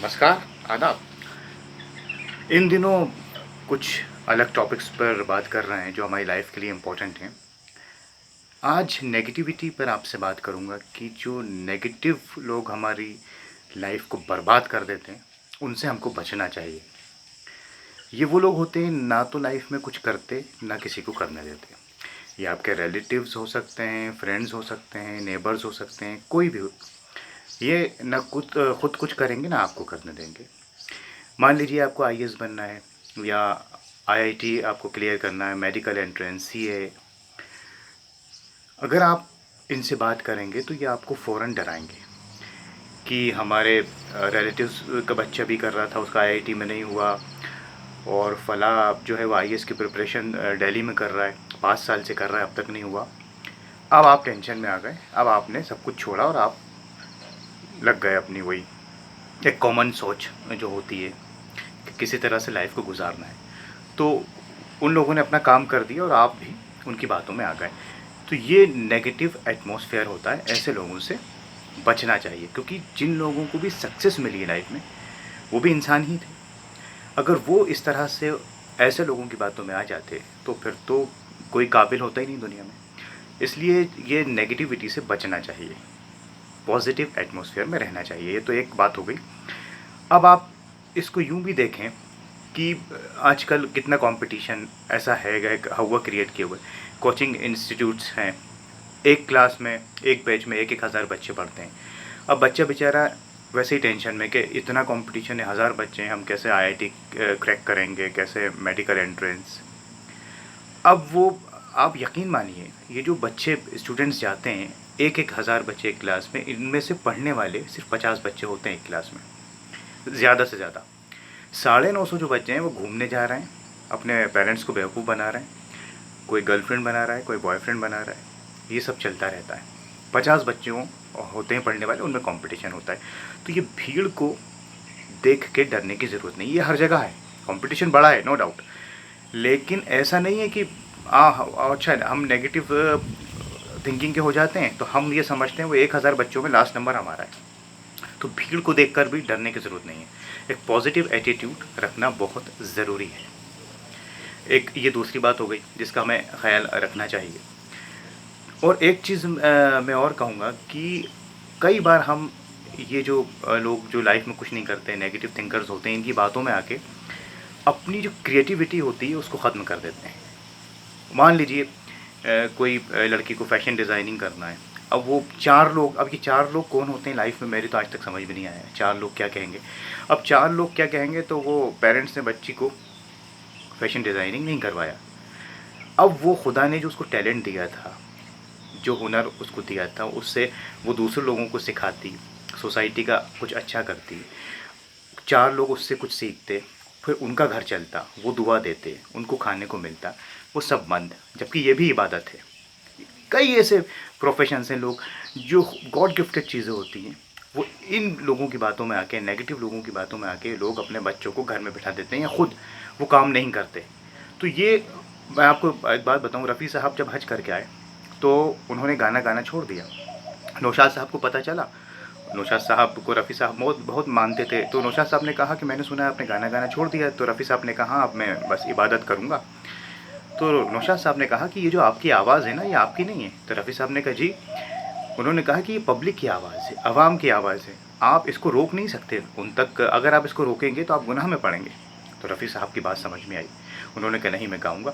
नमस्कार, आदाब। इन दिनों कुछ अलग टॉपिक्स पर बात कर रहे हैं जो हमारी लाइफ के लिए इम्पोर्टेंट हैं। आज नेगेटिविटी पर आपसे बात करूंगा कि जो नेगेटिव लोग हमारी लाइफ को बर्बाद कर देते हैं, उनसे हमको बचना चाहिए। ये वो लोग होते हैं ना तो लाइफ में कुछ करते, ना किसी को करने देते। ये आपके रिलेटिव्स हो सकते हैं, फ्रेंड्स हो सकते हैं, नेबर्स हो सकते हैं, कोई भी हो। ये ना खुद कुछ करेंगे ना आपको करने देंगे। मान लीजिए आपको आईएएस बनना है या आईआईटी आपको क्लियर करना है, मेडिकल एंट्रेंस, सीए। अगर आप इनसे बात करेंगे तो ये आपको फ़ौरन डराएंगे कि हमारे रिलेटिव्स का बच्चा भी कर रहा था, उसका आईआईटी में नहीं हुआ, और फला जो है वो आईएएस की प्रिपरेशन दिल्ली में कर रहा है, 5 साल से कर रहा है, अब तक नहीं हुआ। अब आप टेंशन में आ गए, अब आपने सब कुछ छोड़ा और आप लग गए अपनी वही एक कॉमन सोच जो होती है कि किसी तरह से लाइफ को गुजारना है। तो उन लोगों ने अपना काम कर दिया और आप भी उनकी बातों में आ गए। तो ये नेगेटिव एटमॉस्फेयर होता है, ऐसे लोगों से बचना चाहिए, क्योंकि जिन लोगों को भी सक्सेस मिली है लाइफ में, वो भी इंसान ही थे। अगर वो इस तरह से ऐसे लोगों की बातों में आ जाते तो फिर तो कोई काबिल होता ही नहीं दुनिया में। इसलिए ये नेगेटिविटी से बचना चाहिए, पॉजिटिव एटमॉस्फेयर में रहना चाहिए। ये तो एक बात हो गई। अब आप इसको यूं भी देखें कि आजकल कितना कंपटीशन ऐसा है गए हुआ, क्रिएट किए हुए कोचिंग इंस्टीट्यूट्स हैं। एक क्लास में, एक बैच में 1,000 बच्चे पढ़ते हैं। अब बच्चा बेचारा वैसे ही टेंशन में कि इतना कंपटीशन है, 1000 बच्चे हैं, हम कैसे आईआईटी क्रैक करेंगे, कैसे मेडिकल एंट्रेंस। अब वो, आप यकीन मानिए, ये जो बच्चे स्टूडेंट्स जाते हैं, एक एक हज़ार बच्चे एक क्लास में, इनमें से पढ़ने वाले सिर्फ 50 बच्चे होते हैं एक क्लास में, ज़्यादा से ज़्यादा। 950 जो बच्चे हैं वो घूमने जा रहे हैं, अपने पेरेंट्स को बेवकूफ़ बना रहे हैं, कोई गर्लफ्रेंड बना रहा है, कोई बॉयफ्रेंड बना रहा है, ये सब चलता रहता है। 50 बच्चों होते हैं पढ़ने वाले, उनमें कंपटीशन होता है। तो ये भीड़ को देख के डरने की ज़रूरत नहीं, ये हर जगह है, कंपटीशन बड़ा है, नो डाउट। लेकिन ऐसा नहीं है कि अच्छा हम नेगेटिव थिंकिंग के हो जाते हैं तो हम ये समझते हैं वो 1000 बच्चों में लास्ट नंबर हमारा है। तो भीड़ को देखकर भी डरने की ज़रूरत नहीं है। एक पॉजिटिव एटीट्यूड रखना बहुत ज़रूरी है। एक ये दूसरी बात हो गई जिसका हमें ख्याल रखना चाहिए। और एक चीज़ मैं और कहूँगा कि कई बार हम ये जो लोग जो लाइफ में कुछ नहीं करते, नेगेटिव थिंकर्स होते हैं, इनकी बातों में आके अपनी जो क्रिएटिविटी होती है उसको ख़त्म कर देते हैं। मान लीजिए कोई लड़की को फैशन डिज़ाइनिंग करना है। अब वो 4 लोग, अब ये 4 लोग कौन होते हैं लाइफ में, मेरी तो आज तक समझ में नहीं आया है। 4 लोग क्या कहेंगे? अब 4 लोग क्या कहेंगे, तो वो पेरेंट्स ने बच्ची को फैशन डिज़ाइनिंग नहीं करवाया। अब वो खुदा ने जो उसको टैलेंट दिया था, जो हुनर उसको दिया था, उससे वो दूसरे लोगों को सिखाती, सोसाइटी का कुछ अच्छा करती, 4 लोग उससे कुछ सीखते, फिर उनका घर चलता, वो दुआ देते, उनको खाने को मिलता, वो सब बंद, जबकि ये भी इबादत है। कई ऐसे प्रोफेशंस हैं, लोग जो गॉड गिफ्टेड चीज़ें होती हैं, वो इन लोगों की बातों में आके, नेगेटिव लोगों की बातों में आके लोग अपने बच्चों को घर में बिठा देते हैं या खुद वो काम नहीं करते। तो ये, मैं आपको एक बात बताऊं, रफ़ी साहब जब हज करके आए तो उन्होंने गाना गाना छोड़ दिया। नौशाद साहब को पता चला, नौशाद साहब को रफ़ी साहब बहुत बहुत मानते थे, तो नौशाद साहब ने कहा कि मैंने सुना है आपने गाना गाना छोड़ दिया। तो रफ़ी साहब ने कहा अब मैं बस इबादत करूँगा। तो नौशाद साहब ने कहा कि ये जो आपकी आवाज़ है ना, ये आपकी नहीं है। तो रफ़ी साहब ने कहा जी, उन्होंने कहा कि ये पब्लिक की आवाज़ है, आवाम की आवाज़ है, आप इसको रोक नहीं सकते उन तक, अगर आप इसको रोकेंगे तो आप गुनाह में पड़ेंगे। तो रफ़ी साहब की बात समझ में आई, उन्होंने कहा नहीं मैं गाऊँगा।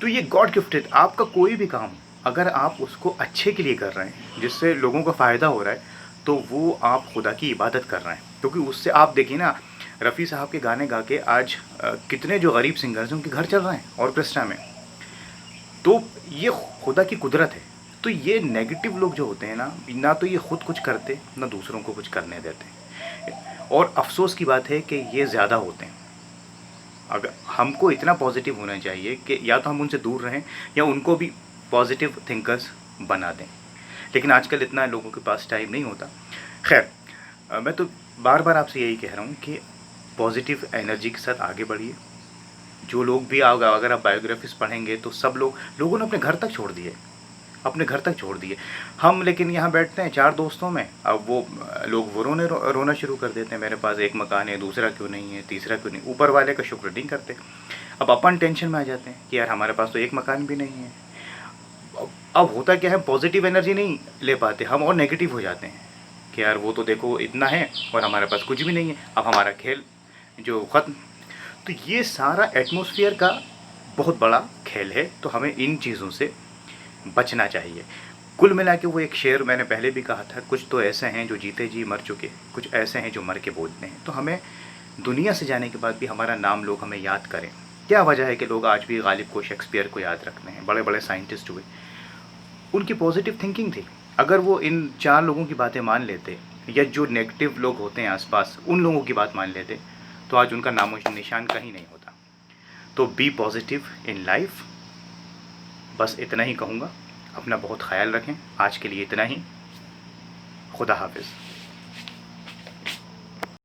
तो ये गॉड गिफ्टेड, आपका कोई भी काम अगर आप उसको अच्छे के लिए कर रहे हैं, जिससे लोगों को फ़ायदा हो रहा है, तो वो आप खुदा की इबादत कर रहे हैं। क्योंकि उससे आप देखिए ना, रफ़ी साहब के गाने गा के आज कितने जो गरीब सिंगर्स हैं उनके घर चल रहे हैं ऑर्केस्ट्रा में। तो ये खुदा की कुदरत है। तो ये नेगेटिव लोग जो होते हैं ना, ना तो ये खुद कुछ करते, ना दूसरों को कुछ करने देते। और अफसोस की बात है कि ये ज़्यादा होते हैं। अगर हमको इतना पॉजिटिव होना चाहिए कि या तो हम उनसे दूर रहें या उनको भी पॉजिटिव थिंकर्स बना दें। लेकिन आजकल इतना लोगों के पास टाइम नहीं होता। खैर, मैं तो बार बार आपसे यही कह रहा हूँ कि पॉजिटिव एनर्जी के साथ आगे बढ़िए। जो लोग भी, अगर आप बायोग्राफीज पढ़ेंगे तो सब लोगों ने अपने घर तक छोड़ दिए, अपने घर तक छोड़ दिए हम, लेकिन यहाँ बैठते हैं 4 दोस्तों में। अब वो लोग वो रोना शुरू कर देते हैं, मेरे पास एक मकान है, दूसरा क्यों नहीं है, तीसरा क्यों नहीं, ऊपर वाले का शुक्र नहीं करते। अब अपन टेंशन में आ जाते हैं कि यार हमारे पास तो एक मकान भी नहीं है। अब होता क्या है, पॉजिटिव एनर्जी नहीं ले पाते हम और नेगेटिव हो जाते हैं कि यार वो तो देखो इतना है और हमारे पास कुछ भी नहीं है, अब हमारा खेल जो ख़त्म। तो ये सारा एटमॉस्फेयर का बहुत बड़ा खेल है, तो हमें इन चीज़ों से बचना चाहिए। कुल मिला के वो एक शेर मैंने पहले भी कहा था, कुछ तो ऐसे हैं जो जीते जी मर चुके, कुछ ऐसे हैं जो मर के बोलते हैं। तो हमें दुनिया से जाने के बाद भी हमारा नाम लोग हमें याद करें। क्या वजह है कि लोग आज भी गालिब को, शेक्सपियर को याद रखते हैं, बड़े बड़े साइंटिस्ट हुए, उनकी पॉजिटिव थिंकिंग थी। अगर वो इन 4 लोगों की बातें मान लेते या जो नेगेटिव लोग होते हैं आसपास उन लोगों की बात मान लेते, तो आज उनका नामो निशान कहीं नहीं होता। तो बी पॉजिटिव इन लाइफ, बस इतना ही कहूँगा। अपना बहुत ख्याल रखें। आज के लिए इतना ही। खुदा हाफिज़।